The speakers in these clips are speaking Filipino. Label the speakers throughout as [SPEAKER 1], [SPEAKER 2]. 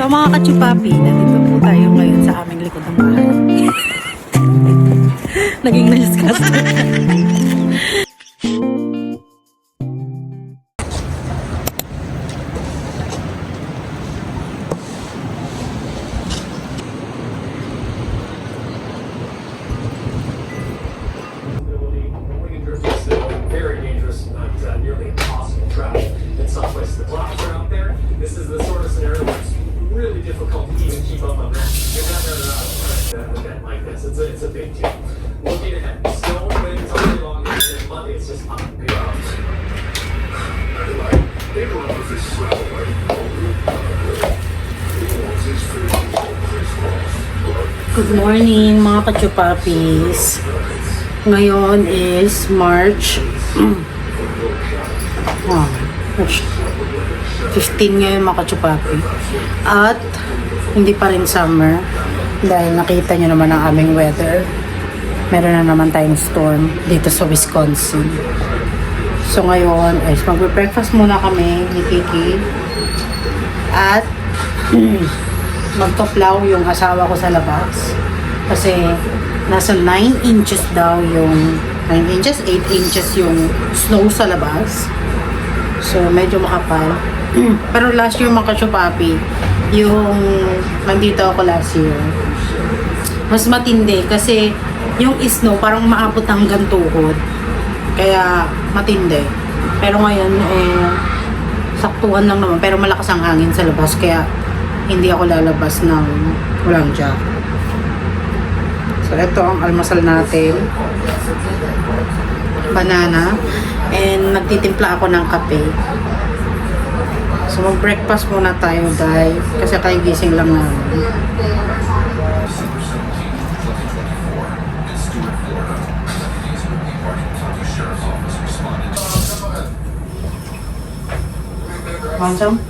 [SPEAKER 1] So mga kachupapi, nandito po tayo ngayon sa aming likod ng bahay. Naging na-discuss.
[SPEAKER 2] Very dangerous, not nearly impossible travel. In some places, the clouds are out there. This is the sort of scenario where it's really difficult to even keep up on that. You're never an event like this. It's a big deal. Looking ahead, snow winds all day long, and Monday it's just up and down.
[SPEAKER 1] Good morning mga kachupapis. Ngayon is March 15 ngayon mga kachupapi. At hindi pa rin summer dahil nakita nyo naman ang aming weather. Meron na naman tayong storm dito sa Wisconsin. So ngayon ay magbe-breakfast muna kami ni Kiki. At magtoplaw yung asawa ko sa labas. Kasi nasa 9 inches daw yung 9 inches, 8 inches yung snow sa labas. So medyo makapal. Pero last year mga kachupapi, yung nandito ako last year, mas matindi kasi yung snow parang maabot hanggang tuhod. Kaya matindi. Pero ngayon saktuhan lang naman, pero malakas ang hangin sa labas kaya hindi ako lalabas ng walang jacket. So, ito ang almusal natin. Banana. And nagtitimpla ako ng kape. So, mag-breakfast muna tayo, guys. Kasi kayo gising lang namin. Want some?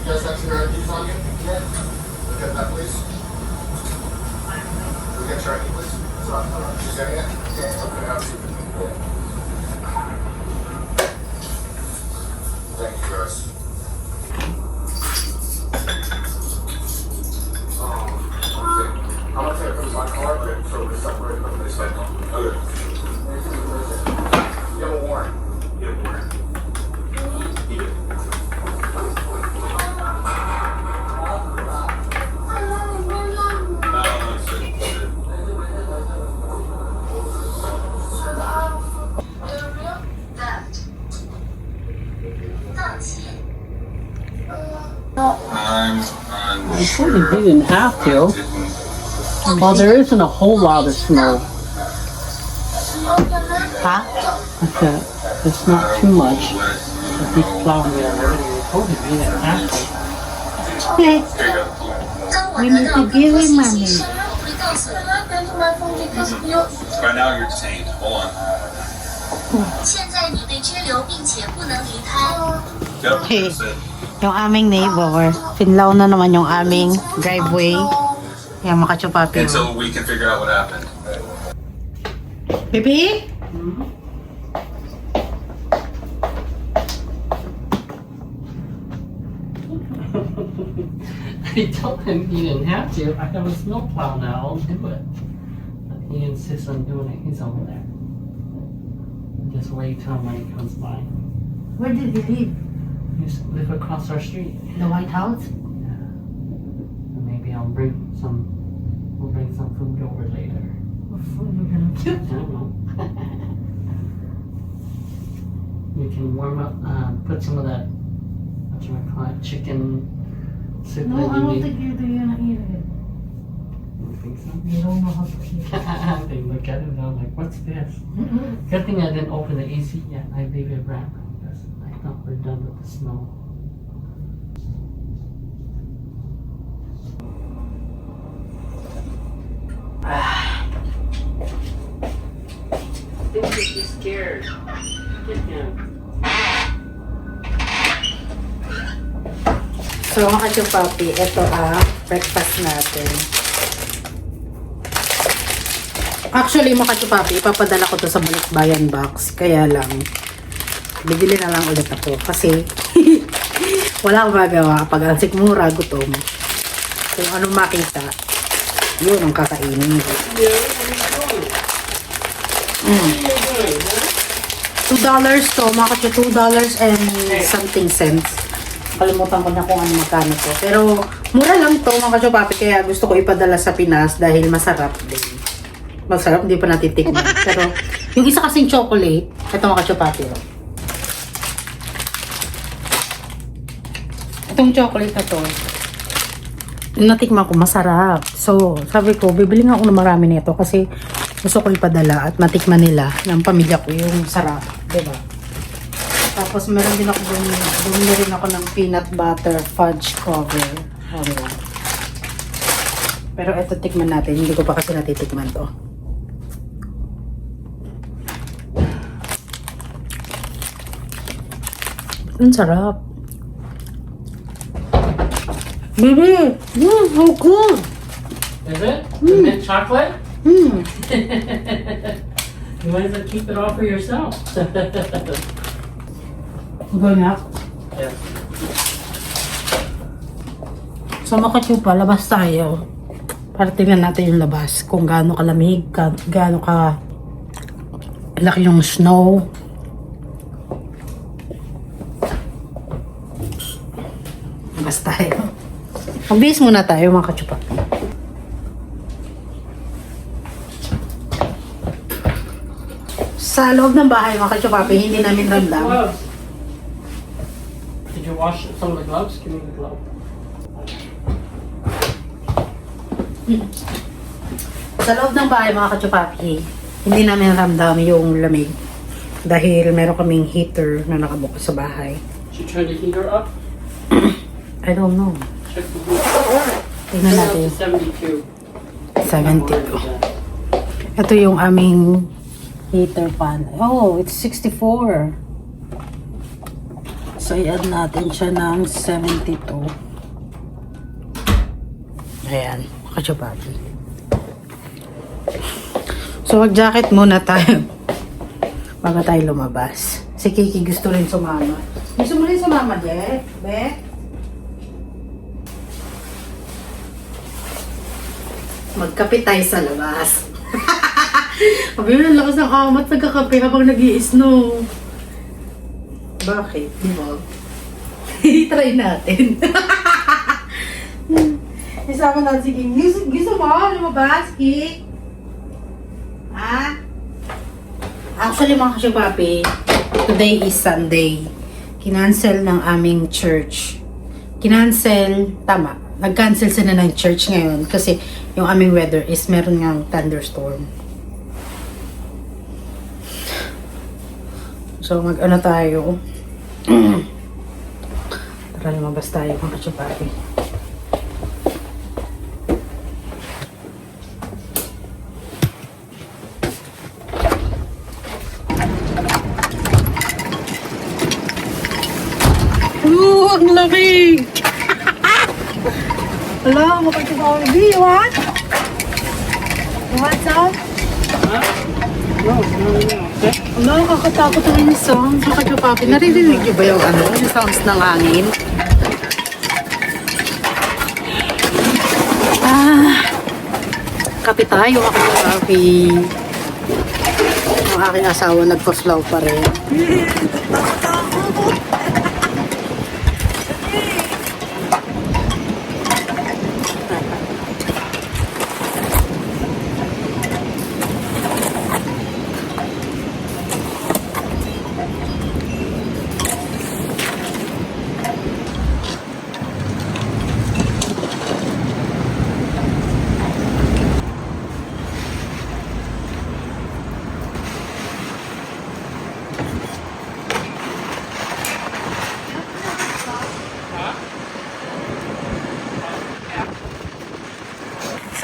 [SPEAKER 3] You guys have some IDs on you? Yeah. Look at that, please. Can we get your ID, please? You getting it? Yeah. Okay, I'll see you. Thank you, guys. Okay. I'm gonna take it from my car, but throw this separate from this side. Okay. You have a warrant. You have a warrant. You do.
[SPEAKER 4] I told you they didn't have to. Well, there isn't a whole lot of snow.
[SPEAKER 1] Ha?
[SPEAKER 4] I said, it's not too much. But he's plowing it already. I told him he didn't have to.
[SPEAKER 1] Okay. We need to give him money.
[SPEAKER 3] Right now you're detained. Hold on.
[SPEAKER 5] 现在你被拘留，并且不能离开。
[SPEAKER 3] Get up
[SPEAKER 1] Hey.
[SPEAKER 3] and sit.
[SPEAKER 1] Yung aming neighbor, pinlaw na naman yung aming driveway. Yung mga kachupapi.
[SPEAKER 3] Until we can figure out what happened.
[SPEAKER 1] Baby?
[SPEAKER 4] I told him he didn't have to. I have a snowplow now. I'll do it. But he insists on doing it. He's over there. Just wait till when he comes by.
[SPEAKER 1] Where did he live?
[SPEAKER 4] He used to live across our street.
[SPEAKER 1] The White House?
[SPEAKER 4] And maybe I'll bring some. We'll bring some food over later.
[SPEAKER 1] What food you gonna do?
[SPEAKER 4] I don't know. You can warm up. Put some of that. What you want to call it? Chicken soup
[SPEAKER 1] No,
[SPEAKER 4] that
[SPEAKER 1] I
[SPEAKER 4] you
[SPEAKER 1] don't
[SPEAKER 4] need.
[SPEAKER 1] think you're gonna eat it.
[SPEAKER 4] You think so?
[SPEAKER 1] You don't know how to eat it.
[SPEAKER 4] They look at it and I'm like, what's this? Good thing I didn't open the AC yet. I leave it wrapped because I thought we're done with the snow. I think he's scared. Get him.
[SPEAKER 1] So mga kachupapi, ito breakfast natin. Actually mga kachupapi, ipapadala ko to sa balikbayan box. Kaya lang, bibili na lang ulit ako kasi wala akong magawa pag ang sikmura, gutom. Kung anong makita, yun ang kakainin. $2 to, makakasya $2 and something cents. Kalimutan ko na kung ano magkano to. Pero mura lang to mga kachopapi, kaya gusto ko ipadala sa Pinas dahil masarap din. Masarap, hindi pa natitikman. Pero yung isa kasing chocolate, ito mga kachopapi. Itong chocolate na to, yung natikman ko, masarap. So, sabi ko, bibili nga ako ng marami nito kasi gusto ko ipadala at matikman nila ng pamilya ko yung sarap. Diba? Tapos, meron din ako bumili rin ako ng peanut butter fudge cover. Diba? Pero ito, tikman natin. Hindi ko pa kasi natitikman to. Ang sarap. Baby, so good.
[SPEAKER 4] Is it? The mint chocolate?
[SPEAKER 1] Mm.
[SPEAKER 4] You might as well keep it all for yourself.
[SPEAKER 1] Ganyan.
[SPEAKER 4] Yeah.
[SPEAKER 1] So makachupa, labas tayo. Para tingnan natin yung labas. Kung gaano kalamig, gaano ka laki yung snow. Labas tayo. Magbihis muna tayo mga kachupa. Sa loob ng bahay mga kachupapi, hindi namin ramdam.
[SPEAKER 4] Gloves. Did you wash some of the gloves? Give me the glove.
[SPEAKER 1] Sa loob ng bahay mga kachupapi, hindi namin ramdam yung lamig. Dahil meron kaming heater na nakabukas sa bahay.
[SPEAKER 4] Should you turn the heater up?
[SPEAKER 1] I don't know.
[SPEAKER 4] Check the heater.
[SPEAKER 1] Tingnan
[SPEAKER 4] Turn it up
[SPEAKER 1] natin.
[SPEAKER 4] to
[SPEAKER 1] 72.
[SPEAKER 4] 72.
[SPEAKER 1] Ito yung aming heater pan. Oh, it's 64. So, i-add natin siya ng 72. Ayan, kachupapi. So, mag-jacket muna tayo bago tayo lumabas. Si Kiki gusto rin sumama. Gusto mo rin sumama, Jeff? Be? Magkape tayo sa labas. Sabi mo, ang lakas ng amat, nagkakape habang nag-i-snow. Bakit? Di ba? I-try natin. Isama natin si King. Gusto mo? Lumabas, King? Ha? Actually, mga kasyupapi, today is Sunday. Kinancel ng aming church. Kinancel, tama. Nag-cancel sila ng church ngayon kasi yung aming weather is meron ngang thunderstorm. So, mag-ano tayo. Tara, lumabas tayo mga kachupapi. Ang lamig! Hello, makachupapi. You want? You want some? Wala, kakatakot naman yung sound. Makachupapi. Naririnig niyo ba yung yung sounds ng hangin? Kape tayo, makachupapi. Ang aking asawa nagpa-flow pa rin.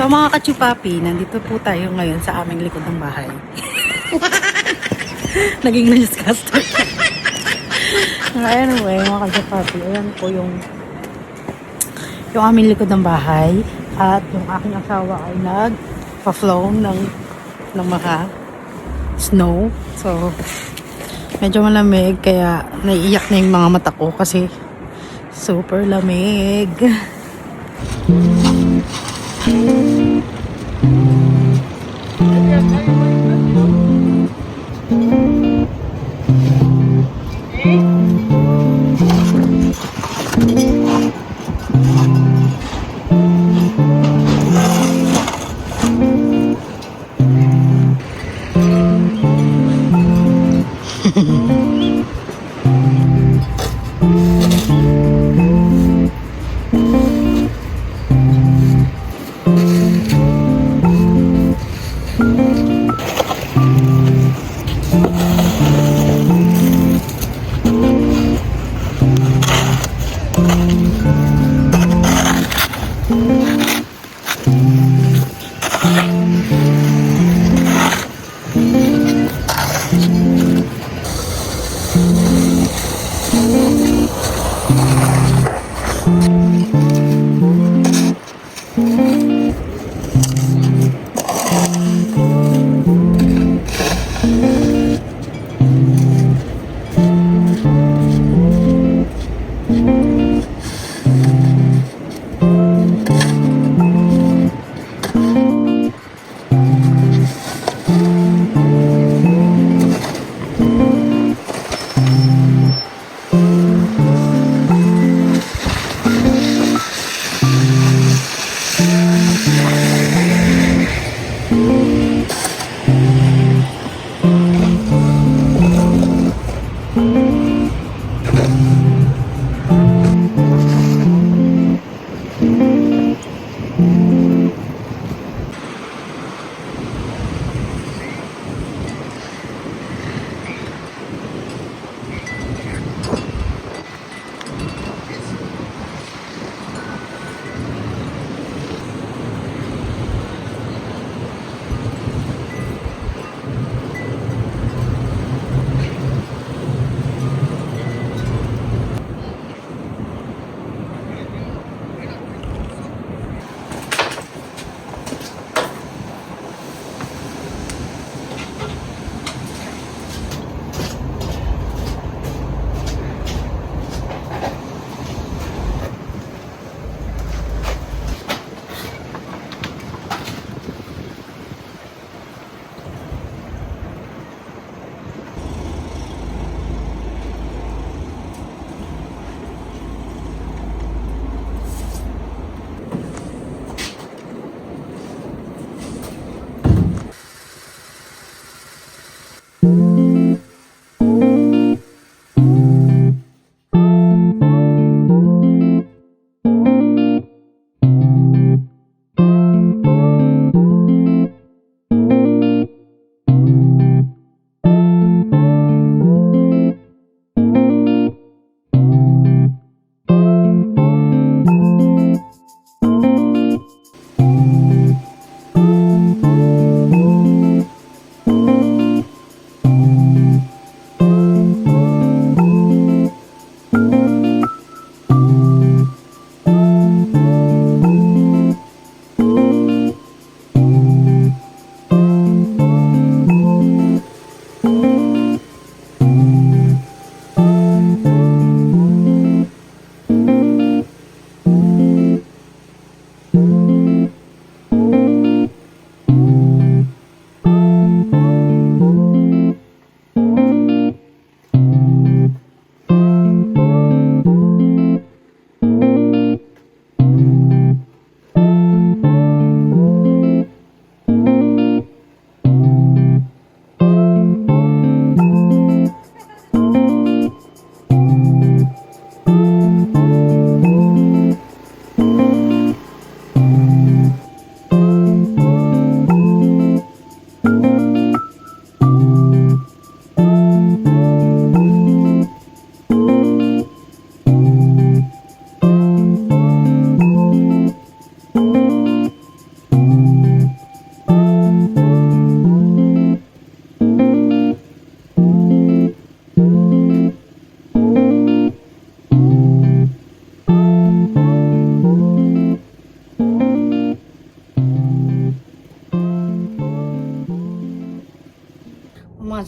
[SPEAKER 1] So mga kachupapi, nandito po tayo ngayon sa aming likod ng bahay. Naging newscaster. Anyway, mga kachupapi, ayan po yung aming likod ng bahay. At yung aking asawa ay nag-pa-flow ng mga snow. So, Medyo malamig, kaya naiiyak na yung mga mata ko kasi super lamig.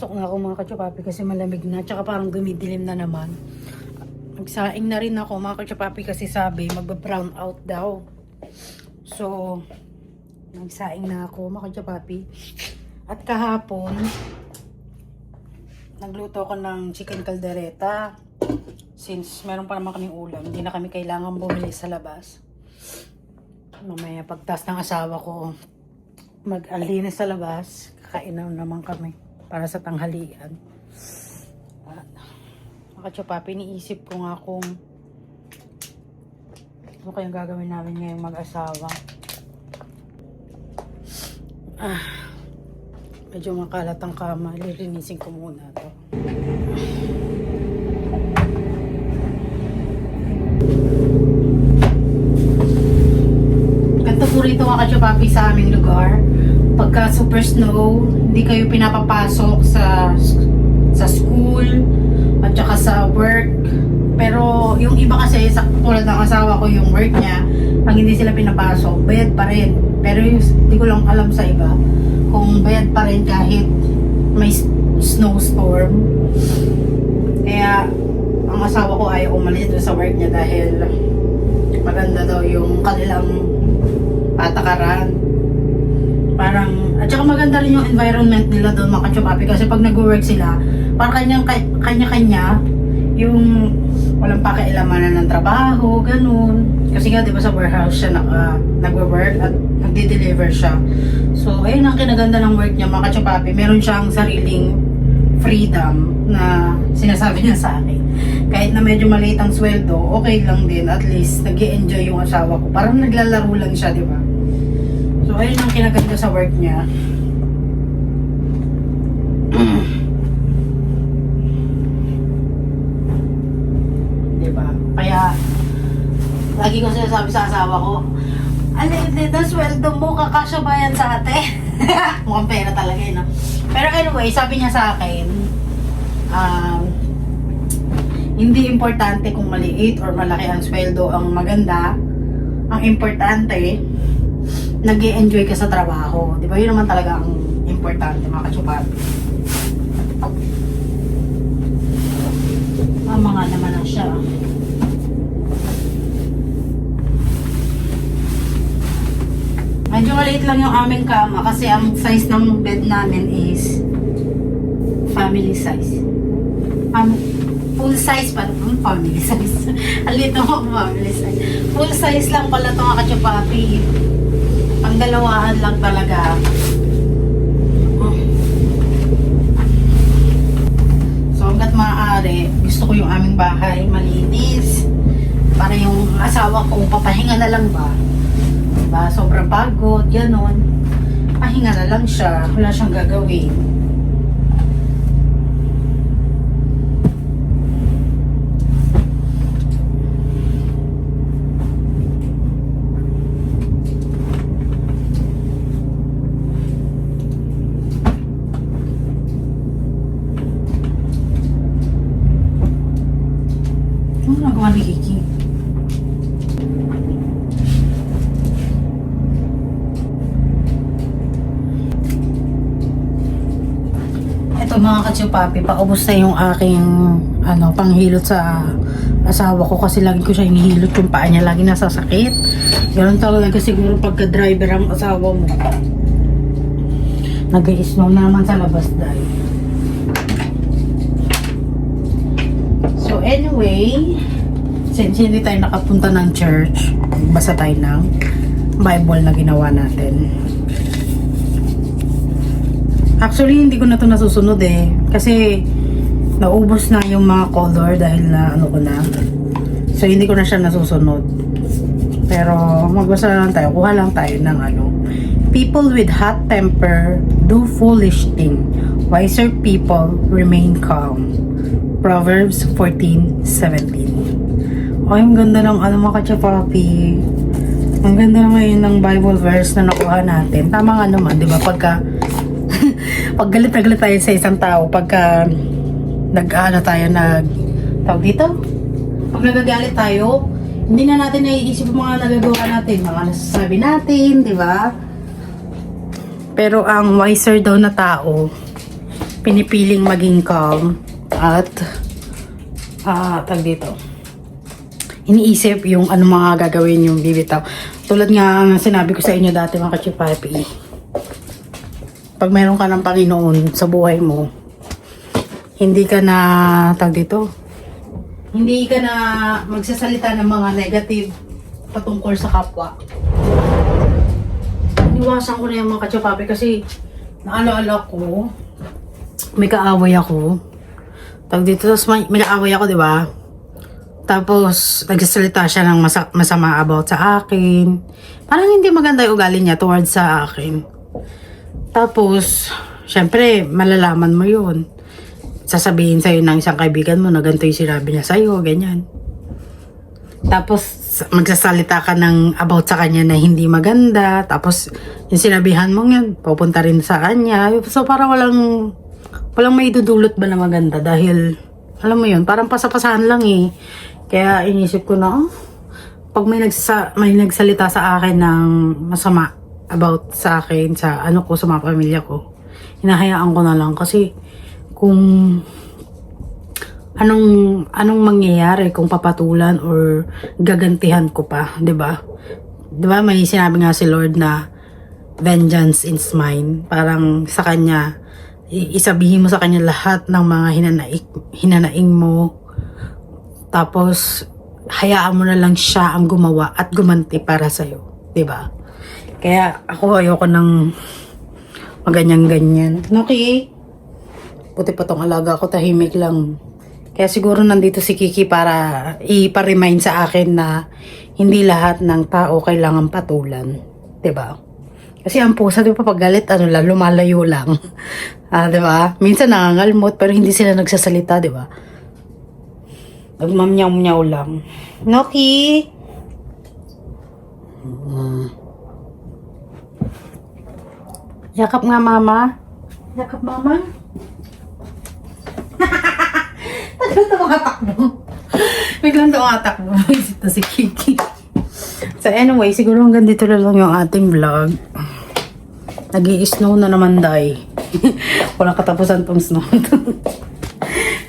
[SPEAKER 1] Pumasok na ako mga kachupapi kasi malamig na. Tsaka parang dumidilim na naman. Nagsaing na rin ako mga kachupapi kasi sabi magba-brown out daw. So, nagsaing na ako mga kachupapi. At kahapon, nagluto ko ng chicken caldereta. Since meron pa naman kaming ulam, hindi na kami kailangan bumili sa labas. Mamaya pagtas ng asawa ko, mag-alinis sa labas, kakain naman kami para sa tanghalian. At, mga kachupapi, iniisip ko nga kung ano kayang gagawin namin ngayong mag-asawa. Medyo makalat ang kama, lilinisin ko muna to. Ganito po rito mga kachupapi sa aming lugar. Pagka super snow, hindi kayo pinapapasok sa school at saka sa work. Pero yung iba kasi, sa tulad ng asawa ko, yung work niya, pag hindi sila pinapasok, bayad pa rin. Pero hindi ko lang alam sa iba kung bayad pa rin kahit may snowstorm. Kaya ang asawa ko ayaw umalis doon sa work niya dahil maganda daw yung kanilang patakaran. Parang, at saka maganda rin yung environment nila doon mga kachupapi kasi pag nag-work sila, parang kanya-kanya yung walang pakialamanan ng trabaho, ganun. Kasi nga, di ba sa warehouse siya nag-work at nagde-deliver siya. So, ayun ang kinaganda ng work niya, mga kachupapi. Meron siyang sariling freedom na sinasabi niya sa akin. Kahit na medyo maliit ang sweldo, okay lang din. At least, nag-i-enjoy yung asawa ko. Parang naglalaro lang siya, di ba? So, ayun ang kinaganda sa work niya. Diba? Kaya, lagi ko sinasabi sa asawa ko, alin, ang sweldo mo, kakasya ba yan sa ate? Mukhang pera talaga yun, no? Pero anyway, sabi niya sa akin, hindi importante kung maliit or malaki ang sweldo ang maganda. Ang importante, nag-i-enjoy ka sa trabaho. Di ba? Yun naman talaga ang importante, mga kachupapi. Mga naman na siya. Medyo maliit lang yung aming kama kasi ang size ng bed namin is family size. Full size pa. Family size. Alito mo family size. Full size lang pala ito mga kachupapi. Ang dalawahan lang talaga. So hanggat maaari, gusto ko yung aming bahay malinis. Para yung asawa ko, papahinga na lang ba? Diba? Sobrang pagod, gano'n. Pahinga na lang siya. Wala siyang gagawin. Ano nagawa ni Kiki? Ito mga kachupapi, paubos na yung aking panghilot sa asawa ko kasi lagi ko siya hinihilot yung paa niya, lagi nasasakit. Ganun talaga siguro pagka driver ang asawa mo. Nag-i-snow na naman sa labas dahil. So anyway, since hindi tayo nakapunta ng church, basa tayo ng Bible na ginawa natin. Actually, hindi ko na ito nasusunod eh. Kasi, naubos na yung mga color dahil na ano ko na. So, hindi ko na siya nasusunod. Pero, magbasa lang tayo. Kuha lang tayo ng People with hot temper do foolish thing. Wiser people remain calm. Proverbs 14:17. Ay, ang ganda ng mga kachupapi. Ang ganda ngayon ng Bible verse na nakuha natin. Tama nga naman, di ba? Pag galit na galit tayo sa isang tao, pagka tawag dito? Pag nagagalit tayo, hindi na natin naiisip yung mga nagagawa natin, mga nasasabi natin, di ba? Pero ang wiser daw na tao, pinipiling maging calm at tag dito. Iniisip yung ano mga gagawin yung bibitaw. Tulad nga ng sinabi ko sa inyo dati mga kachupapi. Pag meron ka ng Panginoon sa buhay mo, hindi ka na tag dito. Hindi ka na magsasalita ng mga negative patungkol sa kapwa. Iniwasan ko na yung mga kachupapi kasi naalala ko, may kaaway ako. Tag dito, tapos may kaaway ako, di ba? Tapos, nagsasalita siya ng masama about sa akin. Parang hindi maganda yung ugali niya towards sa akin. Tapos, syempre, malalaman mo yun. Sasabihin sa'yo ng isang kaibigan mo na ganito yung sinabi niya sa'yo, ganyan. Tapos, magsasalita ka ng about sa kanya na hindi maganda. Tapos, yung sinabihan mo yun, pupunta rin sa kanya. So, parang walang maidudulot ba na maganda dahil, alam mo yun, parang pasapasahan lang eh. Kaya inisip ko na, pag may nagsalita sa akin ng masama about sa akin, sa ano ko, sa mga pamilya ko, hinahayaan ko na lang kasi kung anong mangyayari kung papatulan or gagantihan ko pa, 'di ba? 'Di ba may sinabi nga si Lord na vengeance is mine. Parang sa kanya isabihin mo sa kanya lahat ng mga hinanaing mo. Tapos hayaan mo na lang siya ang gumawa at gumanti para sa iyo, 'di ba? Kaya ako ayoko ng maganyan-ganyan. Okay? Puti pa tong alaga ko, tahimik lang. Kaya siguro nandito si Kiki para ipa-remind sa akin na hindi lahat ng tao kailangan patulan. 'Di ba? Kasi ang pusa, di ba, pag galit, lumalayo lang. 'Di ba? Minsan nangangalmot, pero hindi sila nagsasalita, di ba? Nagmamnyaw-mnyaw lang. Noki! Yakap nga, mama. Yakap, mama. Biglang tumatakbo. Ito si Kiki. So anyway, siguro hanggang dito na lang yung ating vlog. Nag-i-snow na naman, day. Walang katapusan tong snow.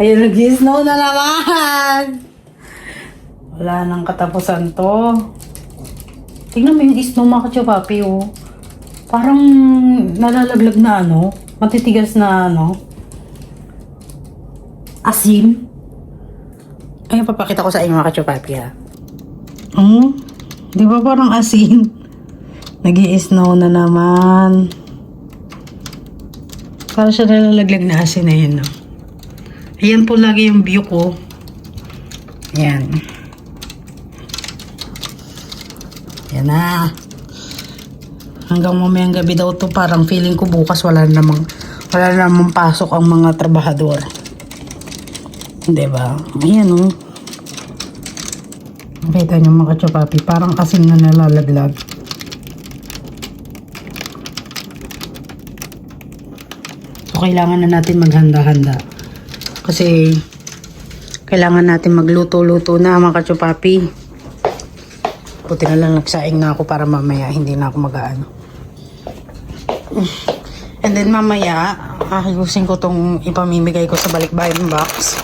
[SPEAKER 1] Ayun, nag-i-snow na naman. Wala nang katapusan to. Tingnan mo yung snow, mga kachupapi, oh. Parang nalalaglag na matitigas na asin. Ayun, papakita ko sa inyo mga kachupapi, ha. Di ba parang asin? Nag-i-snow na naman. Parang siya nalalaglag na asin na yun, no? Ayan po lagi yung view ko. Ayan. Ayan na. Hanggang mamayang gabi daw to, parang feeling ko bukas wala namang pasok ang mga trabahador. Diba? Ayan, oh. Kita nyo mga kachupapi, parang asin na nalalaglag. So, kailangan na natin maghanda-handa. Kasi, kailangan natin magluto-luto na mga kachupapi. Puti na lang nagsaing na ako para mamaya hindi na ako mag-aano. And then mamaya, ayusin ko tong ipamimigay ko sa balikbayan box.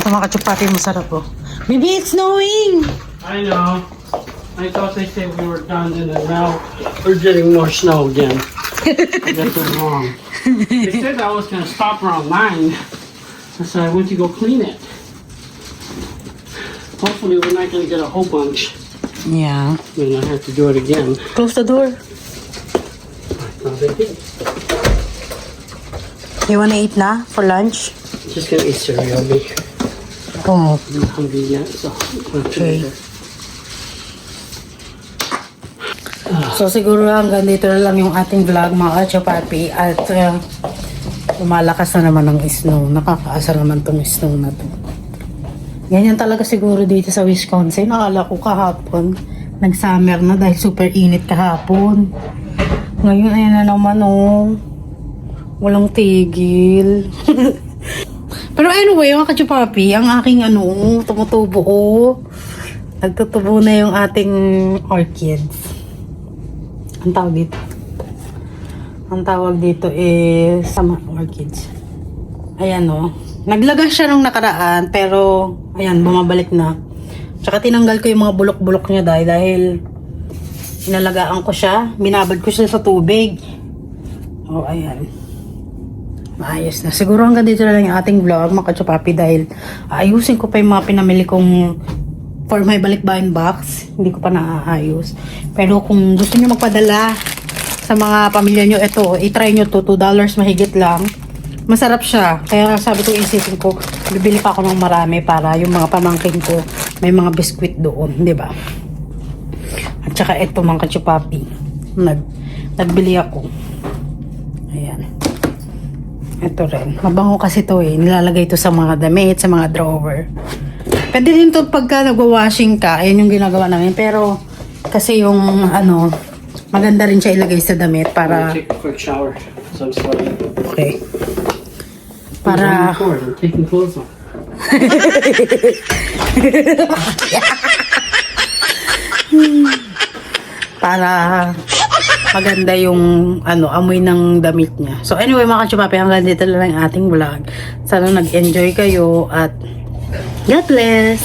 [SPEAKER 1] Ito mga kachupapi, masarap po. Maybe it's snowing!
[SPEAKER 4] I know. I thought they said we were done and then now we're getting more snow again. I guess they're wrong. They said I was going to stop around 9. So I went to go clean it. Hopefully we're not going to get a whole bunch.
[SPEAKER 1] Yeah.
[SPEAKER 4] Then I have to do it again.
[SPEAKER 1] Close the door.
[SPEAKER 4] No big deal.
[SPEAKER 1] You wanna eat na for lunch?
[SPEAKER 4] Just going to eat cereal.
[SPEAKER 1] Oh.
[SPEAKER 4] I'm not hungry yet, so
[SPEAKER 1] Okay. So siguro hanggang dito na lang yung ating vlog mga kachupapi at lumalakas na naman ang snow. Nakakaasar naman tong snow na to. Ganyan talaga siguro dito sa Wisconsin. Nakala ko kahapon nag-summer na dahil super init kahapon. Ngayon ayan na naman, oh. Walang tigil. Pero anyway, mga kachupapi, ang aking tumutubo, oh. Nagtutubo na yung ating orchids. Ang tawag dito. Ang tawag dito is sama orchids. Ayan o. Naglaga siya nung nakaraan pero ayan, bumabalik na. Tsaka tinanggal ko yung mga bulok-bulok niya dahil inalagaan ko siya. Binabad ko siya sa tubig. O ayan. Maayos na. Siguro hanggang dito na lang yung ating vlog mga kachupapi dahil ayusin ko pa yung mga pinamili kong for my balikbayan box. Hindi ko pa naaayos. Pero kung gusto niyo magpadala sa mga pamilya nyo, ito, i-try nyo to, $2 mahigit lang. Masarap siya. Kaya sabi ko, isipin ko, bibili pa ako ng marami para yung mga pamangkin ko, may mga biskwit doon, di ba? At saka ito, mga kachupapi. Nagbili ako. Ayan. Ito rin. Mabango kasi to eh. Nilalagay to sa mga damit, sa mga drawer. Pwede din to pagka nagwa-washing ka. Ayan yung ginagawa namin. Pero, kasi yung, ano, maganda rin siya ilagay sa damit para...
[SPEAKER 4] Take a quick shower. So I'm sweating.
[SPEAKER 1] Okay. Para...
[SPEAKER 4] I'm taking clothes off.
[SPEAKER 1] para maganda yung ano, amoy ng damit niya. So anyway mga kachupapi, hanggang dito na lang ang ating vlog. Sana nag-enjoy kayo at God bless!